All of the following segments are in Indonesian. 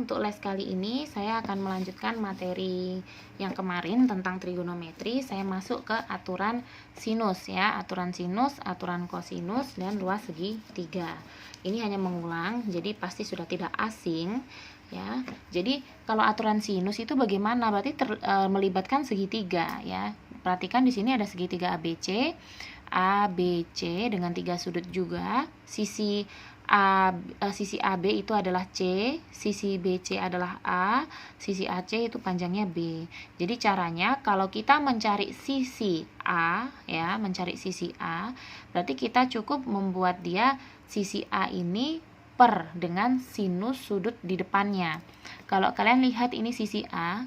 untuk les kali ini saya akan melanjutkan materi yang kemarin tentang trigonometri. Saya masuk ke aturan sinus ya, aturan sinus, aturan kosinus, dan luas segitiga. Ini hanya mengulang, jadi pasti sudah tidak asing ya. Jadi kalau aturan sinus itu bagaimana? Berarti melibatkan segitiga ya. Perhatikan di sini ada segitiga ABC. ABC dengan 3 sudut juga. Sisi AB itu adalah C, sisi BC adalah A, sisi AC itu panjangnya B. Jadi caranya kalau kita mencari sisi A ya, mencari sisi A, berarti kita cukup membuat dia sisi A ini per dengan sinus sudut di depannya. Kalau kalian lihat ini sisi A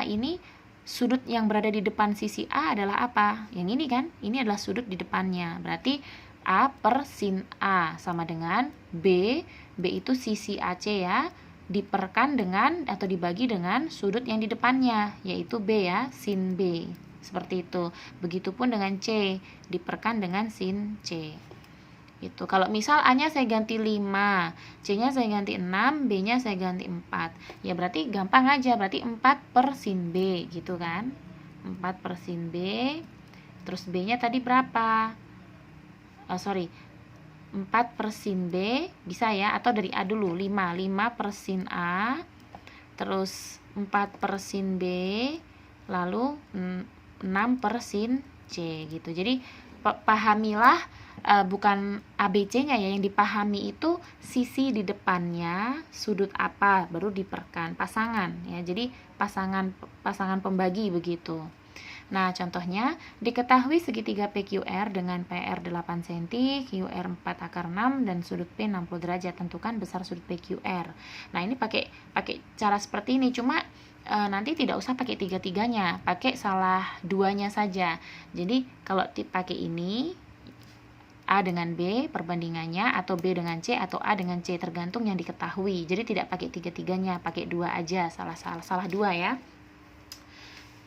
ini sudut yang berada di depan sisi A adalah apa? Yang ini kan? Ini adalah sudut di depannya. Berarti A per sin A sama dengan B. B itu sisi AC ya, diperkan dengan atau dibagi dengan sudut yang di depannya, yaitu B ya, sin B. Seperti itu. Begitupun dengan C, diperkan dengan sin C. Gitu. Kalau misal A-nya saya ganti 5, C-nya saya ganti 6, B-nya saya ganti 4. Ya berarti gampang aja, berarti 4 per sin B gitu kan. 4 per sin B. Terus B-nya tadi berapa? 4 per sin B bisa ya, atau dari A dulu, 5 per sin A, terus 4 per sin B, lalu 6 per sin C gitu. Jadi pahamilah bukan ABC-nya ya, yang dipahami itu sisi di depannya, sudut apa, baru diperkan, pasangan ya. Jadi pasangan pembagi begitu. Nah, contohnya diketahui segitiga PQR dengan PR 8 cm, QR 4 akar 6 dan sudut P 60 derajat. Tentukan besar sudut PQR. Nah, ini pakai cara seperti ini, cuma nanti tidak usah pakai tiga-tiganya, pakai salah duanya saja. Jadi kalau pakai ini A dengan B perbandingannya, atau B dengan C, atau A dengan C, tergantung yang diketahui. Jadi tidak pakai tiga-tiganya, pakai dua aja, salah dua ya.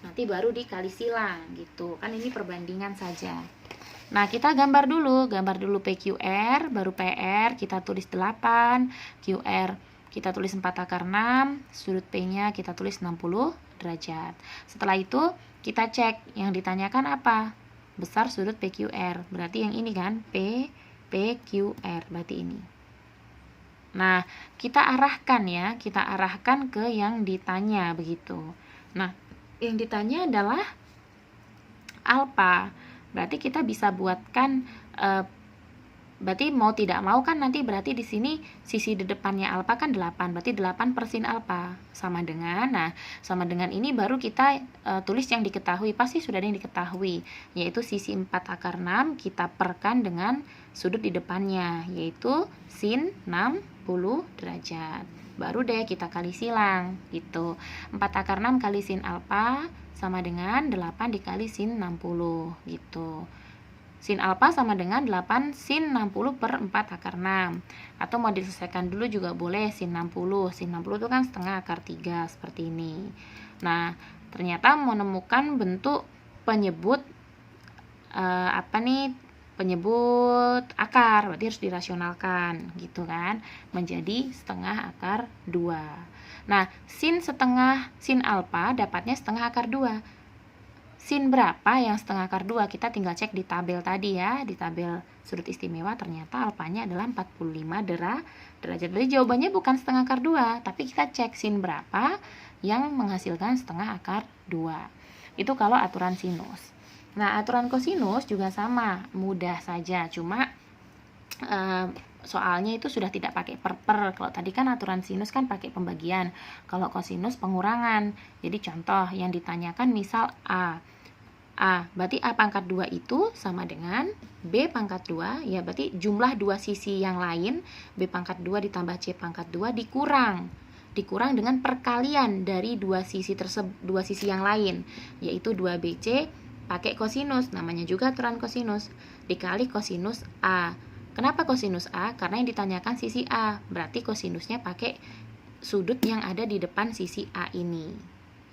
Nanti baru dikali silang gitu. Kan ini perbandingan saja. Nah, kita gambar dulu PQR, baru PR kita tulis 8, QR kita tulis 4 akar 6, sudut P-nya kita tulis 60 derajat. Setelah itu kita cek yang ditanyakan apa? Besar sudut PQR. Berarti yang ini kan, PQR, berarti ini. Nah, kita arahkan ke yang ditanya begitu. Nah, yang ditanya adalah alfa. Berarti kita bisa buatkan berarti mau tidak mau kan nanti berarti di sini sisi di depannya alfa kan 8. Berarti 8 per sin alfa sama dengan ini baru kita tulis yang diketahui. Pasti sudah ada yang diketahui, yaitu sisi 4 akar 6 kita perkan dengan sudut di depannya, yaitu sin 60 derajat. Baru deh kita kali silang gitu. 4 akar 6 kali sin alfa sama dengan 8 dikali sin 60 gitu. Sin alfa sama dengan 8 sin 60 per 4 akar 6. Atau mau diselesaikan dulu juga boleh, sin 60. Sin 60 itu kan setengah akar 3 seperti ini. Nah, ternyata menemukan bentuk penyebut penyebut akar, berarti harus dirasionalkan gitu kan, menjadi setengah akar 2. Nah, sin alfa dapatnya setengah akar 2. Sin berapa yang setengah akar 2? Kita tinggal cek di tabel tadi ya, di tabel sudut istimewa, ternyata alfanya adalah 45 derajat. Berarti jawabannya bukan setengah akar 2, tapi kita cek sin berapa yang menghasilkan setengah akar 2. Itu kalau aturan sinus. Nah, aturan kosinus juga sama, mudah saja, cuma soalnya itu sudah tidak pakai per. Kalau tadi kan aturan sinus kan pakai pembagian, kalau kosinus pengurangan. Jadi contoh yang ditanyakan misal A, berarti A pangkat 2 itu sama dengan B pangkat 2, ya berarti jumlah dua sisi yang lain, B pangkat 2 ditambah C pangkat 2 dikurang dengan perkalian dari dua sisi yang lain, yaitu 2BC pakai kosinus, namanya juga aturan kosinus, dikali kosinus A. Kenapa kosinus A? Karena yang ditanyakan sisi A, berarti kosinusnya pakai sudut yang ada di depan sisi A ini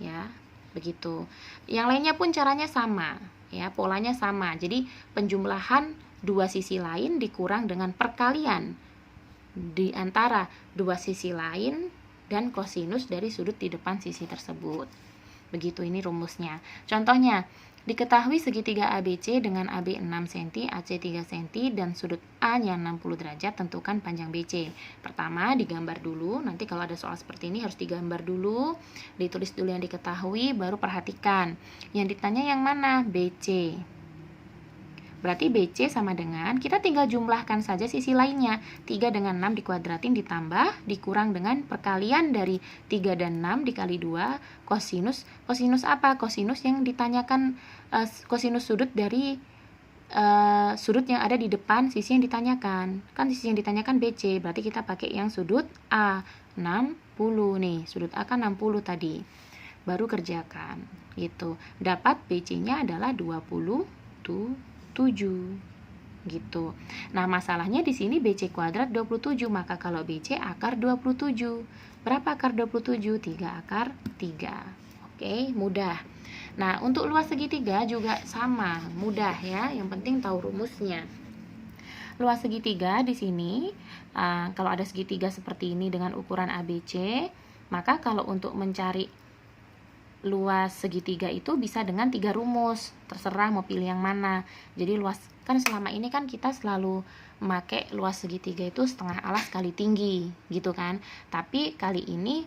ya, begitu. Yang lainnya pun caranya sama ya, polanya sama. Jadi penjumlahan dua sisi lain dikurang dengan perkalian di antara dua sisi lain dan kosinus dari sudut di depan sisi tersebut. Begitu ini rumusnya. Contohnya, diketahui segitiga ABC dengan AB 6 cm, AC 3 cm, dan sudut A-nya 60 derajat, tentukan panjang BC. Pertama, digambar dulu. Nanti kalau ada soal seperti ini harus digambar dulu, ditulis dulu yang diketahui, baru perhatikan. Yang ditanya yang mana? BC. Berarti BC sama dengan, kita tinggal jumlahkan saja sisi lainnya. 3 dengan 6 dikuadratin ditambah, dikurang dengan perkalian dari 3 dan 6 dikali 2, kosinus. Kosinus apa? Kosinus yang ditanyakan, kosinus sudut dari sudut yang ada di depan sisi yang ditanyakan. Kan sisi yang ditanyakan BC, berarti kita pakai yang sudut A, 60 nih. Sudut A kan 60 tadi. Baru kerjakan, gitu. Dapat BC-nya adalah 27 gitu. Nah, masalahnya di sini BC kuadrat 27, maka kalau BC akar 27. Berapa akar 27? 3 akar 3. Oke, mudah. Nah, untuk luas segitiga juga sama, mudah ya. Yang penting tahu rumusnya. Luas segitiga di sini, kalau ada segitiga seperti ini dengan ukuran ABC, maka kalau untuk mencari luas segitiga itu bisa dengan 3 rumus, terserah mau pilih yang mana. Jadi luas, kan selama ini kan kita selalu memakai luas segitiga itu setengah alas kali tinggi gitu kan. Tapi kali ini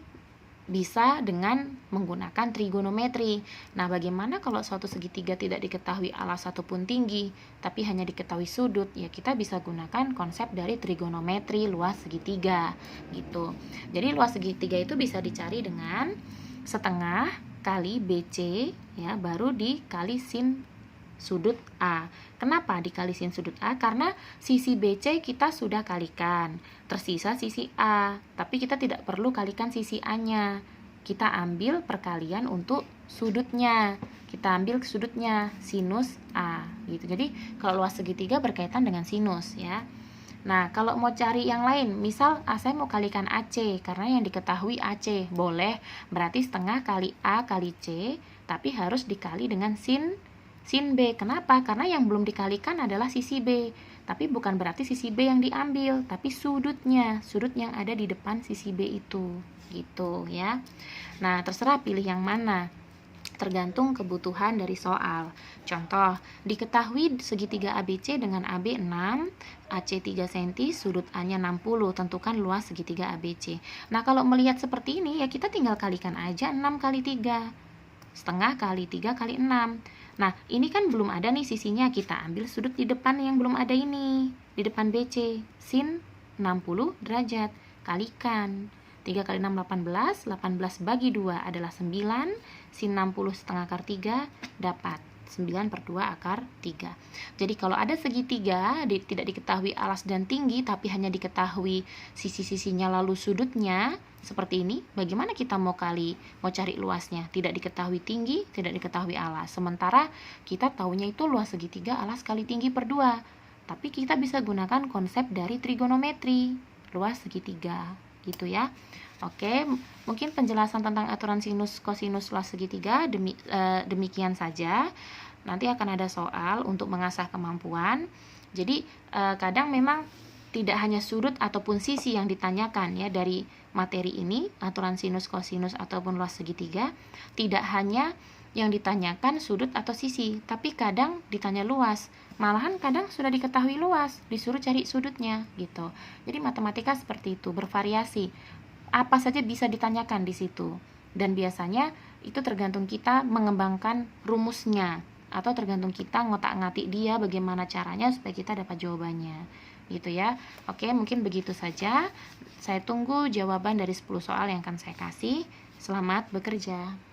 bisa dengan menggunakan trigonometri. Nah, bagaimana kalau suatu segitiga tidak diketahui alas ataupun tinggi, tapi hanya diketahui sudut? Ya, kita bisa gunakan konsep dari trigonometri luas segitiga gitu. Jadi luas segitiga itu bisa dicari dengan setengah kali BC ya, baru dikali sin sudut A. Kenapa dikali sin sudut A? Karena sisi BC kita sudah kalikan, tersisa sisi A, tapi kita tidak perlu kalikan sisi A-nya. Kita ambil perkalian untuk sudutnya. Kita ambil sudutnya sinus A gitu. Jadi kalau luas segitiga berkaitan dengan sinus ya. Nah, kalau mau cari yang lain, misal saya mau kalikan AC, karena yang diketahui AC, boleh, berarti setengah kali A kali C, tapi harus dikali dengan sin B. Kenapa? Karena yang belum dikalikan adalah sisi B, tapi bukan berarti sisi B yang diambil, tapi sudutnya, sudut yang ada di depan sisi B itu, gitu ya. Nah, terserah pilih yang mana, tergantung kebutuhan dari soal. Contoh, diketahui segitiga ABC dengan AB 6, AC 3 cm, sudut A-nya 60, tentukan luas segitiga ABC. Nah, kalau melihat seperti ini, ya kita tinggal kalikan aja 6 kali 3. Setengah kali 3 kali 6. Nah, ini kan belum ada nih sisinya, kita ambil sudut di depan yang belum ada ini, di depan BC, sin 60 derajat, kalikan. 3 kali 6, 18, 18 bagi 2 adalah 9, sin 60 setengah akar 3, dapat 9 per 2 akar 3. Jadi kalau ada segitiga, tidak diketahui alas dan tinggi, tapi hanya diketahui sisi-sisinya lalu sudutnya, seperti ini, bagaimana kita mau cari luasnya? Tidak diketahui tinggi, tidak diketahui alas. Sementara kita tahunya itu luas segitiga alas kali tinggi per 2. Tapi kita bisa gunakan konsep dari trigonometri, luas segitiga. Gitu ya. Oke, mungkin penjelasan tentang aturan sinus kosinus luas segitiga demikian saja. Nanti akan ada soal untuk mengasah kemampuan. Jadi kadang memang tidak hanya sudut ataupun sisi yang ditanyakan ya dari materi ini, aturan sinus kosinus ataupun luas segitiga, tidak hanya yang ditanyakan sudut atau sisi, tapi kadang ditanya luas. Malahan kadang sudah diketahui luas, disuruh cari sudutnya gitu. Jadi matematika seperti itu, bervariasi. Apa saja bisa ditanyakan di situ. Dan biasanya itu tergantung kita mengembangkan rumusnya, atau tergantung kita ngotak-ngatik dia bagaimana caranya supaya kita dapat jawabannya. Gitu ya. Oke, mungkin begitu saja. Saya tunggu jawaban dari 10 soal yang akan saya kasih. Selamat bekerja.